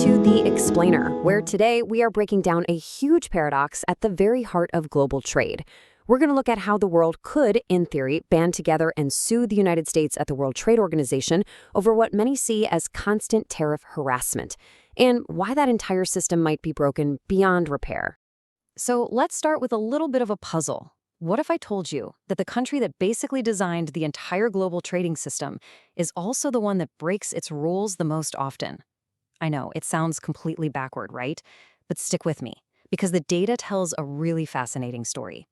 to The Explainer, where today we are breaking down a huge paradox at the very heart of global trade. We're going to look at how the world could, in theory, band together and sue the United States at the World Trade Organization over what many see as constant tariff harassment, and why that entire system might be broken beyond repair. So let's start with a little bit of a puzzle. What if I told you that the country that basically designed the entire global trading system is also the one that breaks its rules the most often? I know, it sounds completely backward, right? But stick with me, because the data tells a really fascinating story.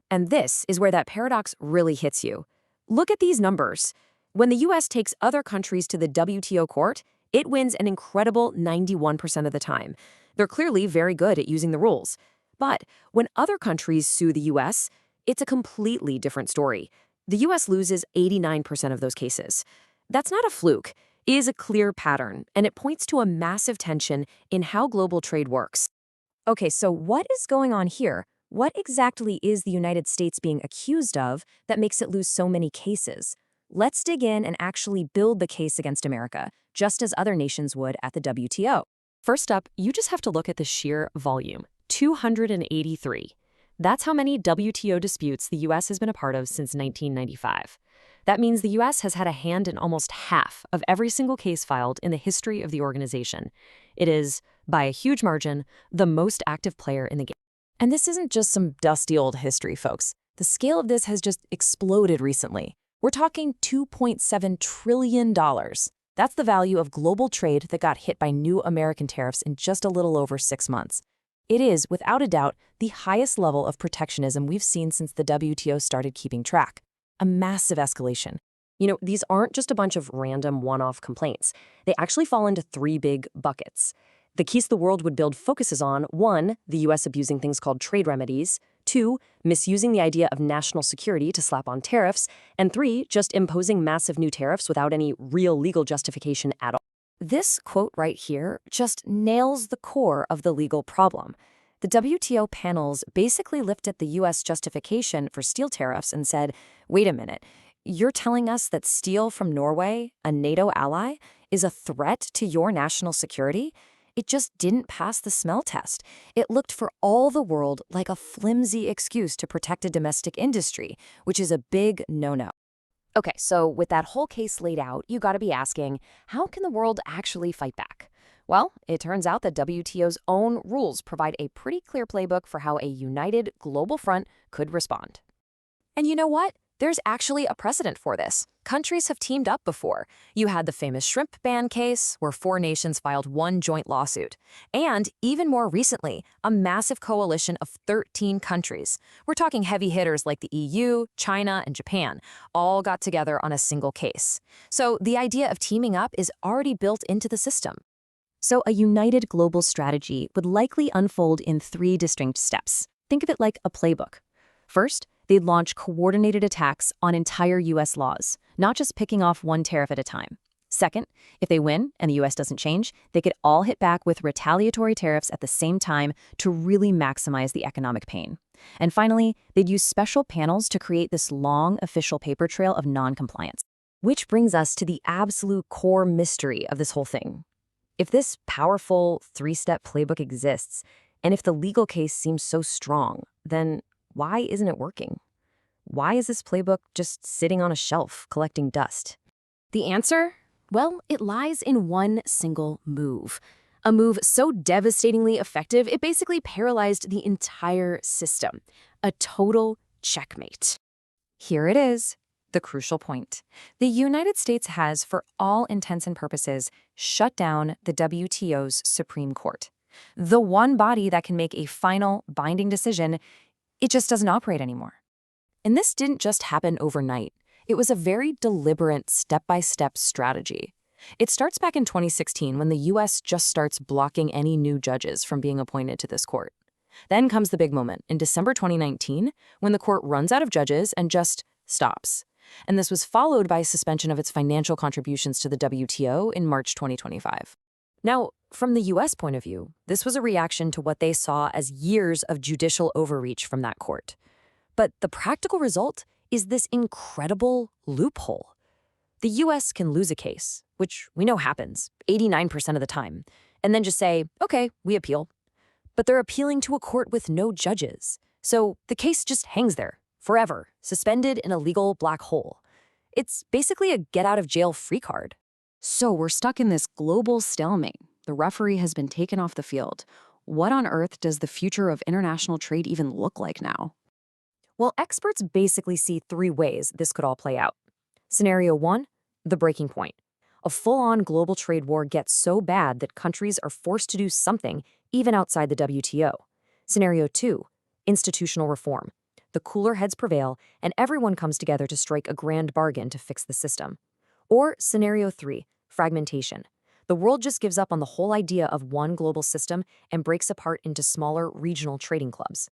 And this is where that paradox really hits you. Look at these numbers. When the US takes other countries to the WTO court, it wins an incredible 91% of the time. They're clearly very good at using the rules. But when other countries sue the US, it's a completely different story. The US loses 89% of those cases. That's not a fluke. It is a clear pattern, and it points to a massive tension in how global trade works. Okay, so what is going on here? What exactly is the United States being accused of that makes it lose so many cases? Let's dig in and actually build the case against America, just as other nations would at the WTO. First up, you just have to look at the sheer volume. 283. That's how many WTO disputes the U.S. has been a part of since 1995. That means the U.S. has had a hand in almost half of every single case filed in the history of the organization. It is, by a huge margin, the most active player in the game. And this isn't just some dusty old history, folks. The scale of this has just exploded recently. We're talking $2.7 trillion. That's the value of global trade that got hit by new American tariffs in just a little over 6 months. It is, without a doubt, the highest level of protectionism we've seen since the WTO started keeping track. A massive escalation. You know, these aren't just a bunch of random one-off complaints. They actually fall into 3 big buckets. The case the world would build focuses on, 1, the U.S. abusing things called trade remedies, 2, misusing the idea of national security to slap on tariffs, and 3, just imposing massive new tariffs without any real legal justification at all. This quote right here just nails the core of the legal problem. The WTO panels basically lifted the U.S. justification for steel tariffs and said, wait a minute, you're telling us that steel from Norway, a NATO ally, is a threat to your national security? It just didn't pass the smell test. It looked for all the world like a flimsy excuse to protect a domestic industry, which is a big no-no. Okay, so with that whole case laid out, you gotta be asking, how can the world actually fight back? Well, it turns out that WTO's own rules provide a pretty clear playbook for how a united global front could respond. And you know what? There's actually a precedent for this. Countries have teamed up before. You had the famous shrimp ban case, where 4 nations filed one joint lawsuit. And even more recently, a massive coalition of 13 countries. We're talking heavy hitters like the EU, China, and Japan, all got together on a single case. So the idea of teaming up is already built into the system. So a united global strategy would likely unfold in 3 distinct steps. Think of it like a playbook. First, they'd launch coordinated attacks on entire U.S. laws, not just picking off one tariff at a time. Second, if they win and the U.S. doesn't change, they could all hit back with retaliatory tariffs at the same time to really maximize the economic pain. And finally, they'd use special panels to create this long official paper trail of non-compliance. Which brings us to the absolute core mystery of this whole thing. If this powerful 3-step playbook exists, and if the legal case seems so strong, then why isn't it working? Why is this playbook just sitting on a shelf collecting dust? The answer? Well, it lies in one single move. A move so devastatingly effective, it basically paralyzed the entire system. A total checkmate. Here it is, the crucial point. The United States has, for all intents and purposes, shut down the WTO's Supreme Court. The one body that can make a final, binding decision. It just doesn't operate anymore. And this didn't just happen overnight. It was a very deliberate step-by-step strategy. It starts back in 2016 when the U.S. just starts blocking any new judges from being appointed to this court. Then comes the big moment in December 2019 when the court runs out of judges and just stops. And this was followed by a suspension of its financial contributions to the WTO in March 2025. Now, from the U.S. point of view, this was a reaction to what they saw as years of judicial overreach from that court. But the practical result is this incredible loophole. The U.S. can lose a case, which we know happens 89% of the time, and then just say, okay, we appeal. But they're appealing to a court with no judges. So the case just hangs there, forever, suspended in a legal black hole. It's basically a get-out-of-jail-free card. So we're stuck in this global stalemate. The referee has been taken off the field. What on earth does the future of international trade even look like now? Well, experts basically see three ways this could all play out. Scenario 1, the breaking point. A full-on global trade war gets so bad that countries are forced to do something, even outside the WTO. Scenario 2, institutional reform. The cooler heads prevail, and everyone comes together to strike a grand bargain to fix the system. Or Scenario 3, fragmentation. The world just gives up on the whole idea of one global system and breaks apart into smaller regional trading clubs.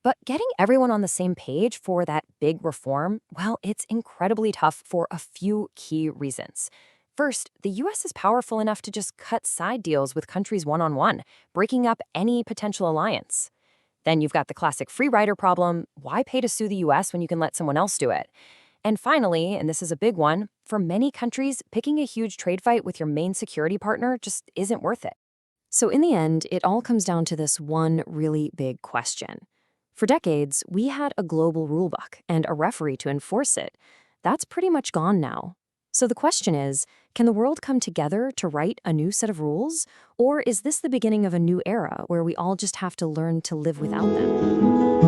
But getting everyone on the same page for that big reform, well, it's incredibly tough for a few key reasons. First, the US is powerful enough to just cut side deals with countries one-on-one, breaking up any potential alliance. Then you've got the classic free rider problem. Why pay to sue the US when you can let someone else do it? And finally, and this is a big one, for many countries, picking a huge trade fight with your main security partner just isn't worth it. So in the end, it all comes down to this one really big question. For decades, we had a global rulebook and a referee to enforce it. That's pretty much gone now. So the question is, can the world come together to write a new set of rules? Or is this the beginning of a new era where we all just have to learn to live without them?